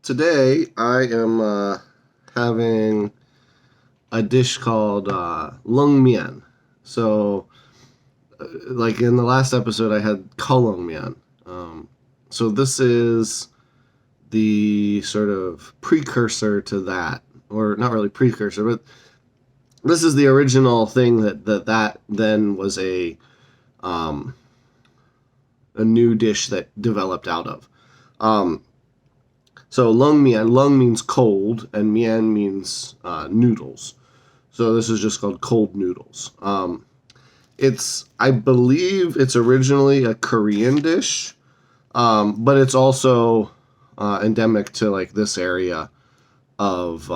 Today I am having a dish called lung mian. So, like in the last episode, I had kalong mian. So this is the sort of precursor to that, or not really precursor, but this is the original thing that then was um, a new dish that developed out of. Um, So lung means cold, and mian means noodles. So this is just called cold noodles. I believe it's originally a Korean dish, but it's also endemic to like this area of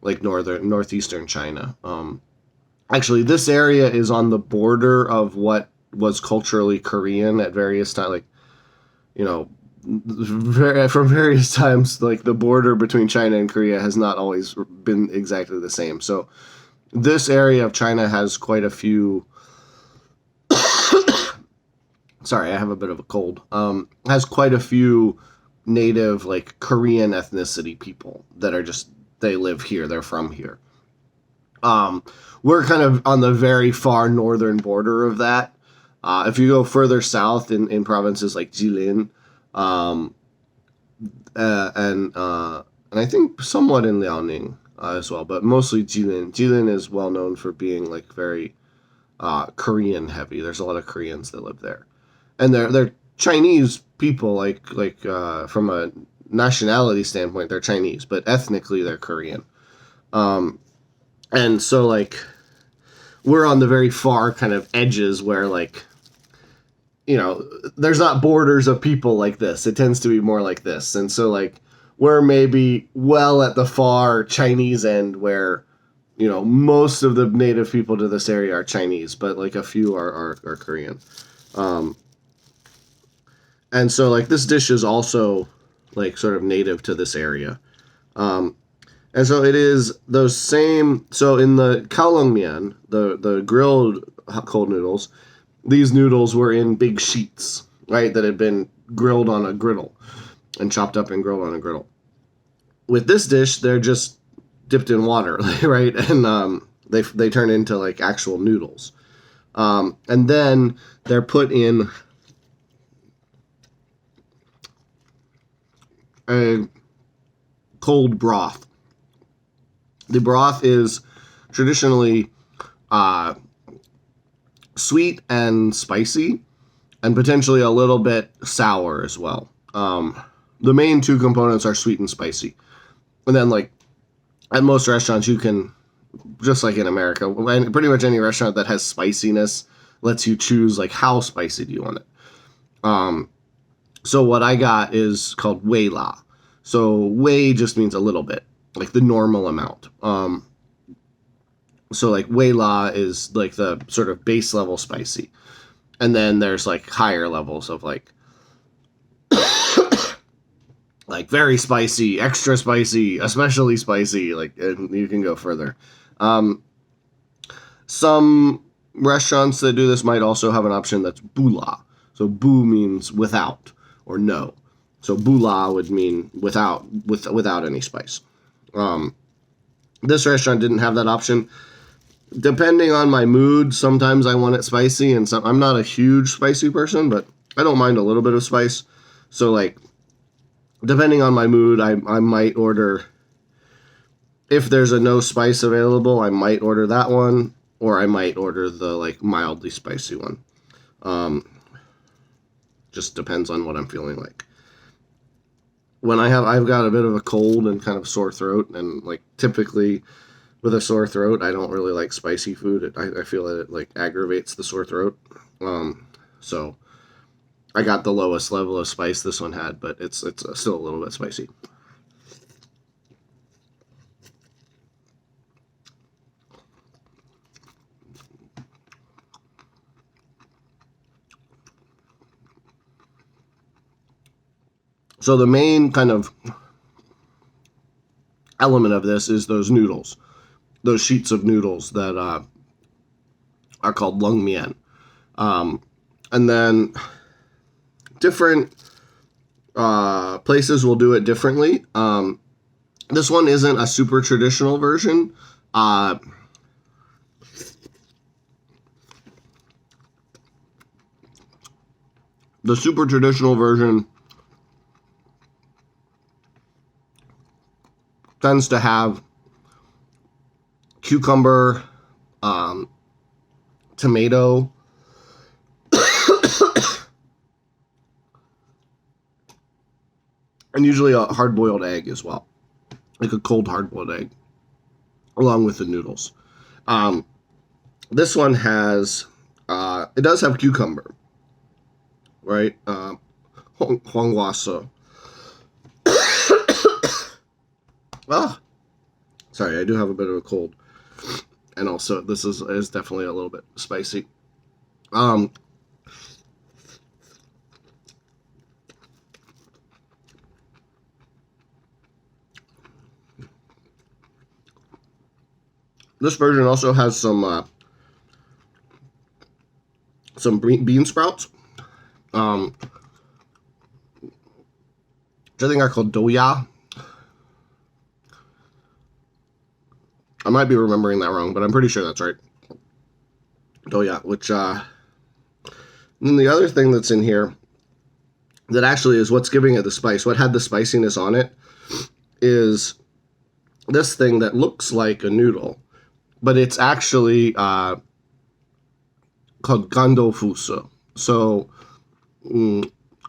like northeastern China. Actually, this area is on the border of what was culturally Korean at various times, like you know from various times, like the border between China and Korea has not always been exactly the same. So this area of China has quite a few. Sorry, I have a bit of a cold. Has quite a few native like Korean ethnicity people that are just they live here. They're from here. Um, we're kind of on the very far northern border of that. If you go further south in provinces like Jilin, um, and I think somewhat in Liaoning as well, but mostly Jilin. Jilin is well known for being like very Korean heavy. There's a lot of Koreans that live there, and they're Chinese people. From a nationality standpoint, they're Chinese, but ethnically they're Korean. Um, and so like we're on the very far kind of edges where like there's not borders of people like this. It tends to be more like this. And so, like, we're maybe well at the far Chinese end where, most of the native people to this area are Chinese, but, like, a few are Korean. Um, and so, like, this dish is also, like, sort of native to this area. Um, and so it is those same. So in the kalongmian, the grilled cold noodles, these noodles were in big sheets, right, that had been grilled on a griddle and chopped up and grilled on a griddle. With this dish, they're just dipped in water, right, and they turn into like actual noodles, and then they're put in a cold broth. The broth is traditionally sweet and spicy, and potentially a little bit sour as well. The main two components are sweet and spicy. And then, like, at most restaurants, you can, just like in America, and pretty much any restaurant that has spiciness lets you choose, like, how spicy do you want it. So what I got is called wei la. So wei just means a little bit, like the normal amount. So like wei la is like the sort of base level spicy, and then there's like higher levels of like like very spicy, extra spicy, especially spicy, like, and you can go further. Some restaurants that do this might also have an option that's bula. So bu means without or no. So bula would mean without any spice. This restaurant didn't have that option. Depending on my mood, sometimes I want it spicy, and I'm not a huge spicy person, but I don't mind a little bit of spice. So like, depending on my mood, I might order. If there's a no spice available, I might order that one, or I might order the like mildly spicy one. Just depends on what I'm feeling like. I've got a bit of a cold and kind of sore throat, and like typically with a sore throat, I don't really like spicy food. I feel that it like aggravates the sore throat. So I got the lowest level of spice this one had, but it's still a little bit spicy. So the main kind of element of this is those noodles, those sheets of noodles that are called lung mian. And then different places will do it differently. This one isn't a super traditional version. The super traditional version tends to have cucumber, tomato, and usually a hard-boiled egg as well, like a cold hard-boiled egg, along with the noodles. This one has, it does have cucumber, right? Huanguasa. Oh, sorry, I do have a bit of a cold. And also, this is definitely a little bit spicy. This version also has some bean sprouts, which I think are called doya. I might be remembering that wrong, but I'm pretty sure that's right. Doya, which, and the other thing that's in here that actually is what's giving it the spice, what had the spiciness on it, is this thing that looks like a noodle, but it's actually called gandofusa. So,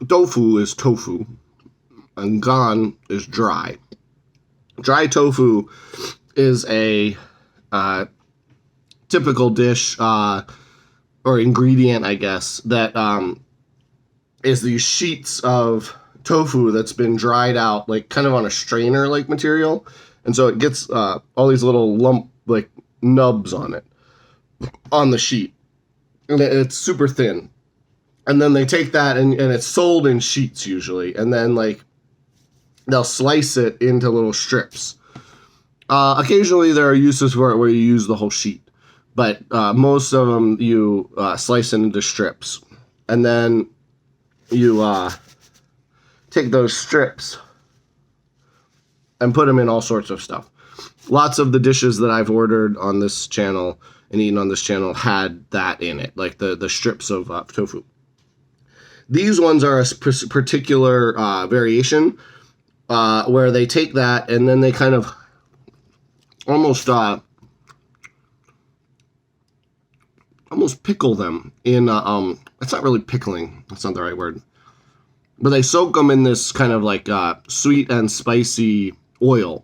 tofu is tofu, and gan is dry. Dry tofu is a typical dish or ingredient, I guess, that is these sheets of tofu that's been dried out, like kind of on a strainer like material, and so it gets all these little like nubs on it on the sheet, and it's super thin. And then they take that and it's sold in sheets usually, and then like they'll slice it into little strips. Occasionally there are uses for it where you use the whole sheet, but most of them you slice it into strips, and then you take those strips and put them in all sorts of stuff. Lots of the dishes that I've ordered on this channel and eaten on this channel had that in it, like the strips of tofu. These ones are a particular variation where they take that and then they kind of almost pickle them in it's not really pickling, that's not the right word, but they soak them in this kind of like sweet and spicy oil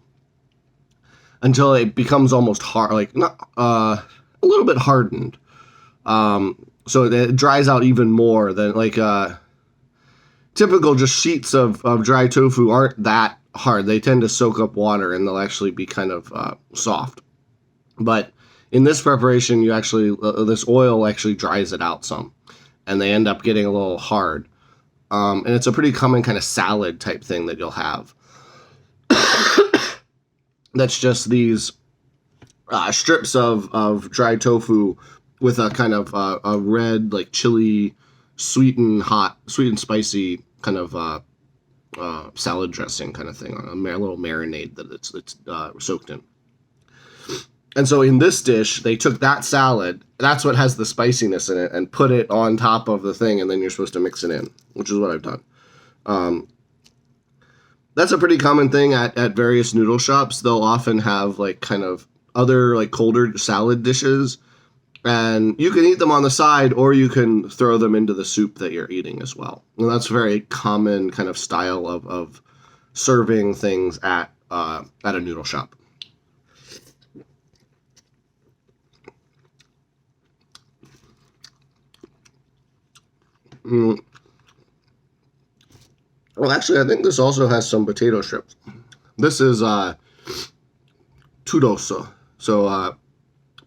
until it becomes almost hard, like not a little bit hardened, so it dries out even more than like typical just sheets of dry tofu aren't that hard. They tend to soak up water and they'll actually be kind of soft. But in this preparation, you actually this oil actually dries it out some, and they end up getting a little hard. And it's a pretty common kind of salad type thing that you'll have. That's just these strips of dry tofu with a kind of a red, like chili, sweet and spicy kind of salad dressing kind of thing, on a little marinade that it's soaked in. And so in this dish, they took that salad, that's what has the spiciness in it, and put it on top of the thing, and then you're supposed to mix it in, which is what I've done. That's a pretty common thing at various noodle shops. They'll often have like kind of other like colder salad dishes, and you can eat them on the side, or you can throw them into the soup that you're eating as well. And that's a very common kind of style of serving things at a noodle shop. Well, actually, I think this also has some potato strips. This is tudosa, so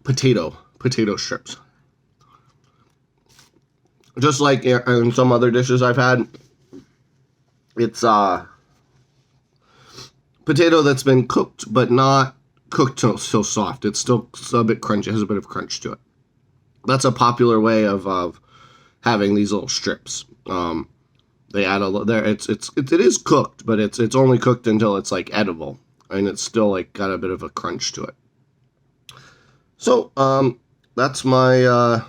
potato strips. Just like in some other dishes I've had, it's potato that's been cooked, but not cooked till soft. It's still a bit crunchy. It has a bit of crunch to it. That's a popular way of having these little strips. They add a little there. It is cooked, but it's only cooked until it's like edible, and it's still like got a bit of a crunch to it. So that's my my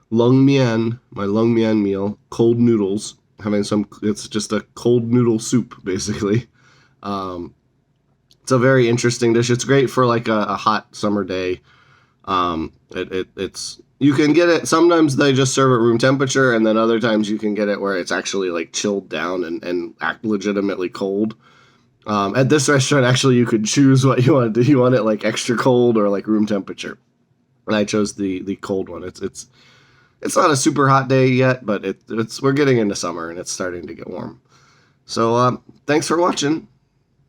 lung mian meal, cold noodles. Having some, it's just a cold noodle soup basically. Um, it's a very interesting dish. It's great for like a hot summer day. It's you can get it. Sometimes they just serve at room temperature, and then other times you can get it where it's actually like chilled down and act legitimately cold. At this restaurant, actually, you could choose what you want. Do you want it like extra cold or like room temperature? And I chose the cold one. It's not a super hot day yet, but it's we're getting into summer and it's starting to get warm. So thanks for watching.